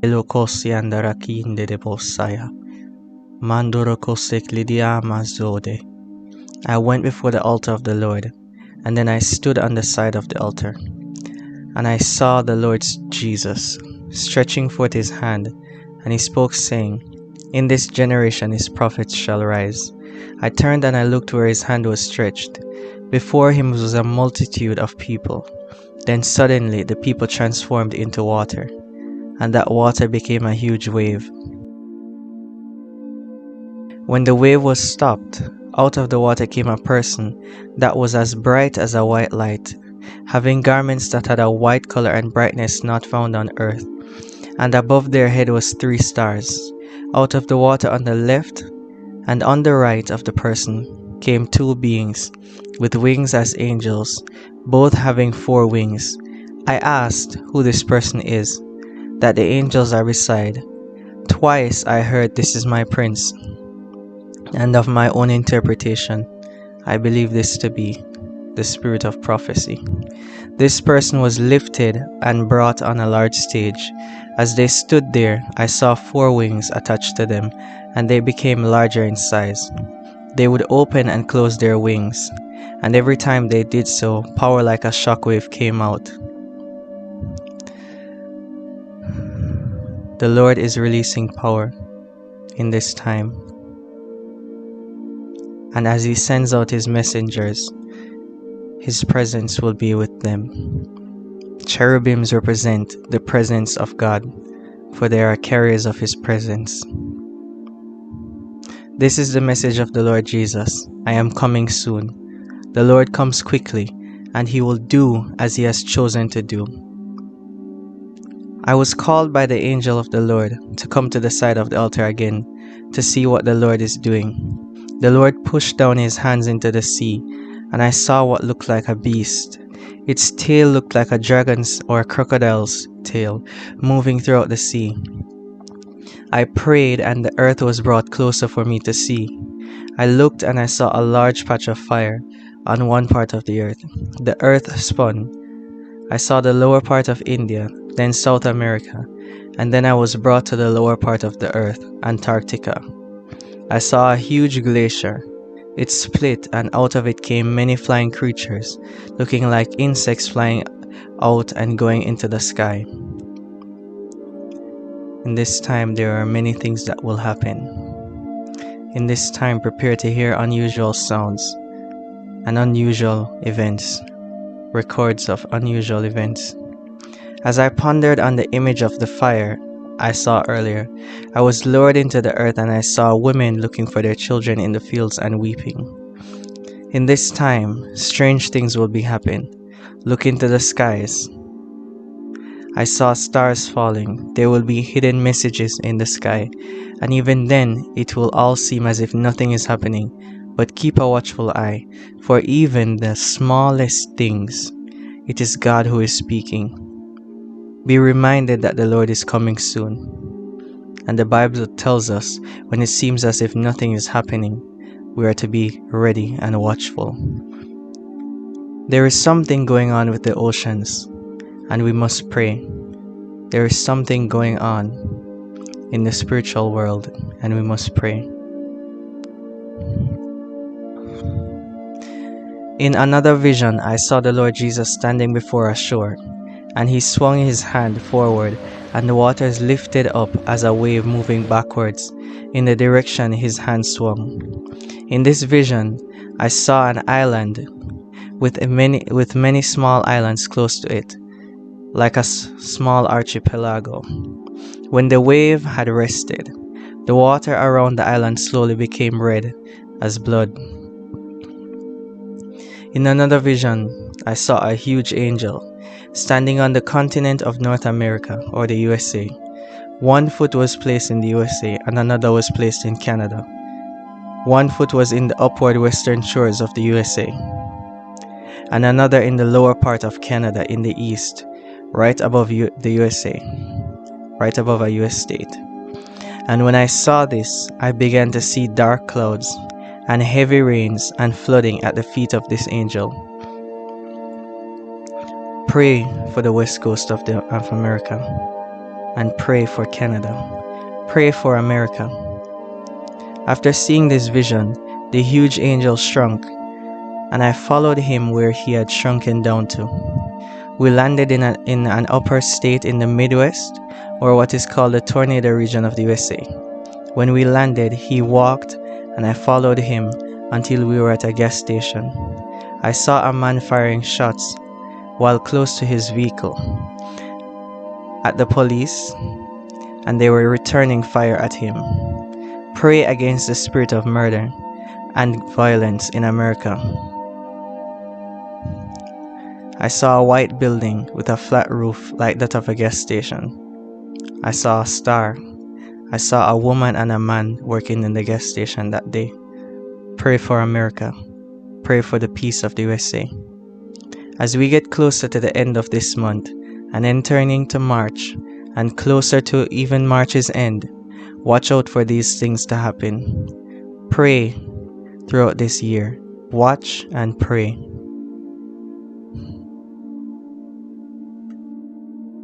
Elokosi andarakinde de bosaya. Mandorokosek lidia mazode. I went before the altar of the Lord, and then I stood on the side of the altar. And I saw the Lord Jesus stretching forth his hand, and he spoke, saying, In this generation his prophets shall rise. I turned and I looked where his hand was stretched. Before him was a multitude of people. Then suddenly the people transformed into water, and that water became a huge wave. When the wave was stopped, out of the water came a person that was as bright as a white light, having garments that had a white color and brightness not found on earth. And above their head was 3 stars. Out of the water on the left and on the right of the person came 2 beings, with wings as angels, both having 4 wings. I asked who this person is, that the angels are beside. Twice I heard, This is my prince. And of my own interpretation, I believe this to be the spirit of prophecy. This person was lifted and brought on a large stage. As they stood there, I saw 4 wings attached to them, and they became larger in size. They would open and close their wings, and every time they did so, power like a shockwave came out. The Lord is releasing power in this time. And as he sends out his messengers, his presence will be with them. Cherubims represent the presence of God, for they are carriers of his presence. This is the message of the Lord Jesus. I am coming soon. The Lord comes quickly, and he will do as he has chosen to do. I was called by the angel of the Lord to come to the side of the altar again to see what the Lord is doing. The Lord pushed down his hands into the sea, and I saw what looked like a beast. Its tail looked like a dragon's or a crocodile's tail, moving throughout the sea. I prayed, and the earth was brought closer for me to see. I looked, and I saw a large patch of fire on one part of the earth. The earth spun. I saw the lower part of India, then South America, and then I was brought to the lower part of the earth, Antarctica. I saw a huge glacier. It split, and out of it came many flying creatures, looking like insects flying out and going into the sky. In this time, there are many things that will happen. In this time, prepare to hear unusual sounds and unusual events, records of unusual events. As I pondered on the image of the fire I saw earlier, I was lowered into the earth, and I saw women looking for their children in the fields and weeping. In this time, strange things will be happening. Look into the skies. I saw stars falling. There will be hidden messages in the sky, and even then it will all seem as if nothing is happening. But keep a watchful eye, for even the smallest things, it is God who is speaking. Be reminded that the Lord is coming soon. And the Bible tells us, when it seems as if nothing is happening, we are to be ready and watchful. There is something going on with the oceans, and we must pray. There is something going on in the spiritual world, and we must pray. In another vision, I saw the Lord Jesus standing before a shore, and he swung his hand forward, and the waters lifted up as a wave moving backwards in the direction his hand swung. In this vision, I saw an island with many small islands close to it, like a small archipelago. When the wave had rested, the water around the island slowly became red as blood. In another vision, I saw a huge angel standing on the continent of North America, or the USA. One foot was placed in the USA, and another was placed in Canada. One foot was in the upward western shores of the USA, and another in the lower part of Canada in the east, right above the USA, right above a US state. And when I saw this, I began to see dark clouds and heavy rains and flooding at the feet of this angel. Pray for the west coast of America. and pray for Canada. Pray for America. After seeing this vision, the huge angel shrunk, and I followed him where he had shrunken down to. We landed in an upper state in the Midwest, or what is called the tornado region of the USA. When we landed, he walked, and I followed him until we were at a gas station. I saw a man firing shots while close to his vehicle at the police, and they were returning fire at him. Pray against the spirit of murder and violence in America. I saw a white building with a flat roof like that of a gas station. I saw a star. I saw a woman and a man working in the gas station that day. Pray for America. Pray for the peace of the USA. As we get closer to the end of this month and entering into March and closer to even March's end, watch out for these things to happen. Pray throughout this year. Watch and pray.